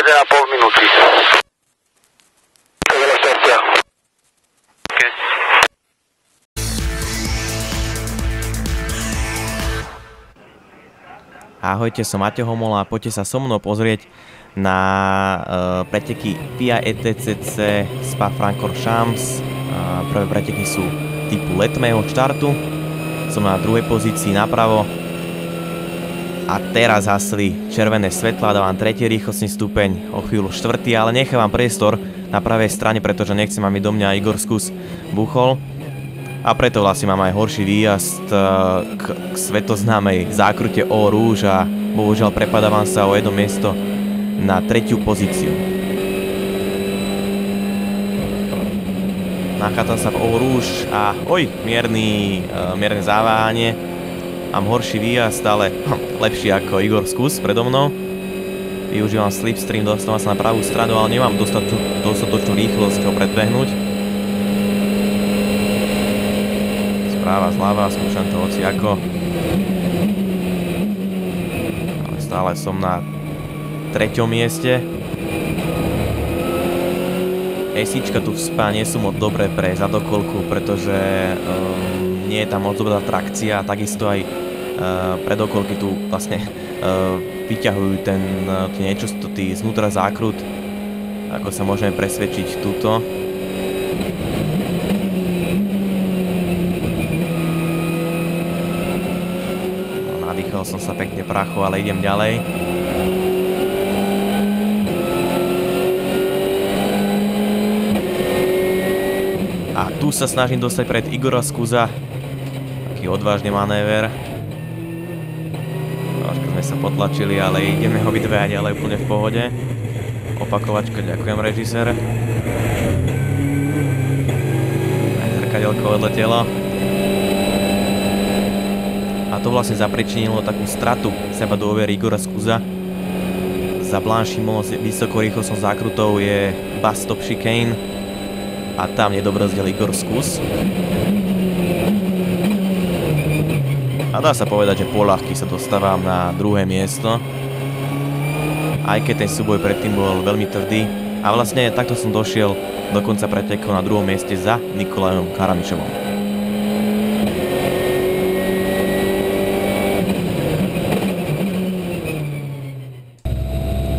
1,5 minúty. Veľa šťastia. Okay. Ahojte, som Matej Homola a poďte sa so mnou pozrieť na preteky FIA ETCC Spa-Francorchamps. Prvé preteky sú typu letmého štartu. Som na druhej pozícii napravo. A teraz hasli červené svetlá, dávam tretí rýchlostný stupeň, o chvíľu štvrtý, ale nechávam priestor na pravej strane, pretože nechcem, aby do mňa Igor Skus buchol. A preto vlastne mám aj horší výjazd k svetoznámej zákrute Eau Rouge a bohužiaľ prepadávam sa o jedno miesto na tretiu pozíciu. Nachádzam sa v Eau Rouge a mierne zaváhanie. Mám horší výjazd, ale lepší ako Igor Skus predo mnou. Využívam slipstream, dostávam sa na pravú stranu, ale nemám dostatočnú rýchlosť ho predbehnúť. Správa zľava, skúšam to hociako. Ale stále som na treťom mieste. Esíčka tu v Spa nie sú moc dobré pre zadokolku, pretože nie je tam moc dobrá trakcia a takisto aj predokolky tu vlastne vyťahujú tie nečostoty znútra zákrut, ako sa môžeme presvedčiť tuto. No, nadýchal som sa pekne prachu, ale idem ďalej. A tu sa snažím dostať pred Igora Skusa. Taký odvážny manéver. Trošku sme sa potlačili, ale ideme ho vydvíjať, ale úplne v pohode. Opakovačka, ďakujem režisér. Aj zrkadielko odletelo. A to vlastne zapričinilo takú stratu seba dôvery Igora Skusa. Za Blanchimont vysokorýchlostnou zákrutou je Bus Stop Chicane. A tam nedobrzdil Igor Skus. A dá sa povedať, že poľahky sa dostávam na druhé miesto. Aj keď ten súboj predtým bol veľmi tvrdý. A vlastne takto som došiel do konca pretekov na druhom mieste za Nikolajom Karamišovom.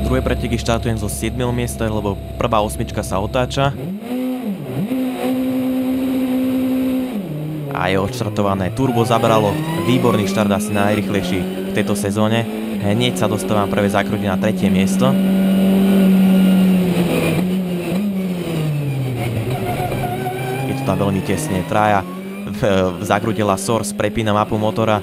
Druhé preteky štartujem zo 7. miesta, lebo prvá osmička sa otáča. A je odštartované. Turbo zabralo. Výborný štart, asi najrýchlejší v tejto sezóne. Hneď sa dostávam prvé zákruty na tretie miesto. Je to tam veľmi tesne. Traja v zákrute La Source prepína mapu motora.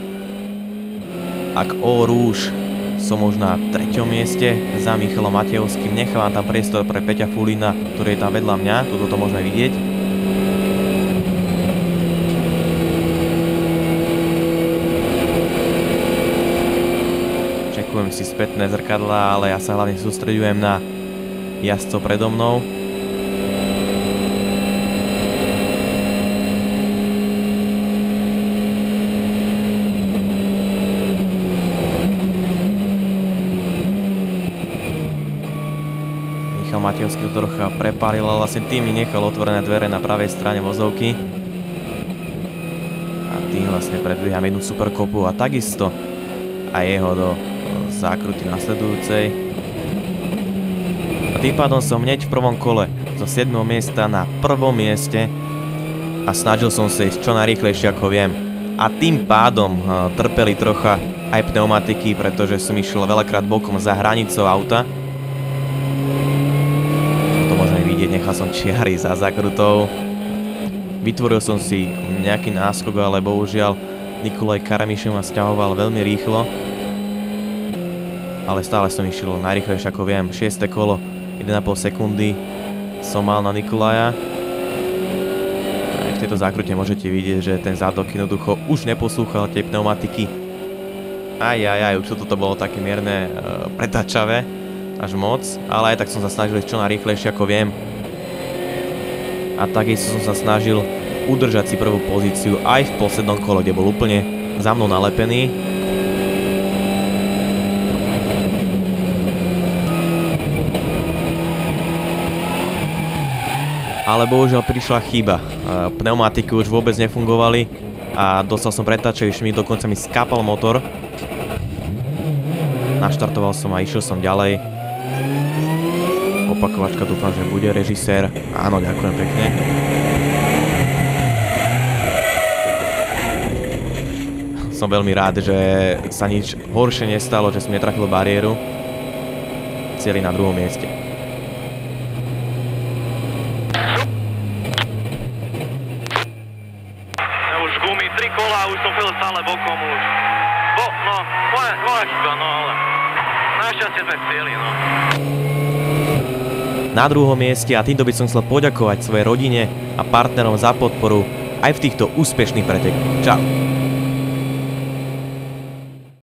A k Eau Rouge som už na treťom mieste za Michalom Matejovským. Nechávam tam priestor pre Peťa Fulina, ktorý je tam vedľa mňa. Tuto to môžeme vidieť. Si spätné zrkadlá, ale ja sa hlavne sústreďujem na jazdcov predo mnou. Michal Matejovský to trocha prepálil, ale vlastne tým mi nechal otvorené dvere na pravej strane vozovky. A tým vlastne predbieham jednu superkopu a takisto aj jeho do zákruty nasledujúcej. A tým pádom som hneď v prvom kole zo 7. miesta na prvom mieste a snažil som sa ísť čo najrýchlejšie ako viem. A tým pádom trpeli trocha aj pneumatiky, pretože som išiel veľakrát bokom za hranicou auta. To môžeme vidieť, nechal som čiary za zákrutou. Vytvoril som si nejaký náskok, ale bohužiaľ Nikolaj Karamišov ma sťahoval veľmi rýchlo. Ale stále som išiel najrýchlejšie ako viem. 6. kolo, 1,5 sekundy som mal na Nikolaja. Aj v tejto zákrute môžete vidieť, že ten zadok jednoducho už neposlúchal tie pneumatiky. Už toto bolo také mierne pretáčavé, až moc. Ale aj tak som sa snažil čo najrýchlejšie ako viem. A takisto som sa snažil udržať si prvú pozíciu aj v poslednom kole, kde bol úplne za mnou nalepený. ale bohužiaľ prišla chyba. Pneumatiky už vôbec nefungovali a dostal som pretáčavý šmík, dokonca mi skápal motor. Naštartoval som a išiel som ďalej. Opakovačka, dúfam, že bude režisér. Áno, ďakujem pekne. Som veľmi rád, že sa nič horšie nestalo, že som netrafil bariéru. Cieľi na druhom mieste. Už gumy, 3 kola, už som chvíľu stále bokom už. Moja chyba, no ale našťastie sme v cieli, no. Na druhom mieste a týmto by som chcel poďakovať svojej rodine a partnerom za podporu aj v týchto úspešných pretekoch. Čau.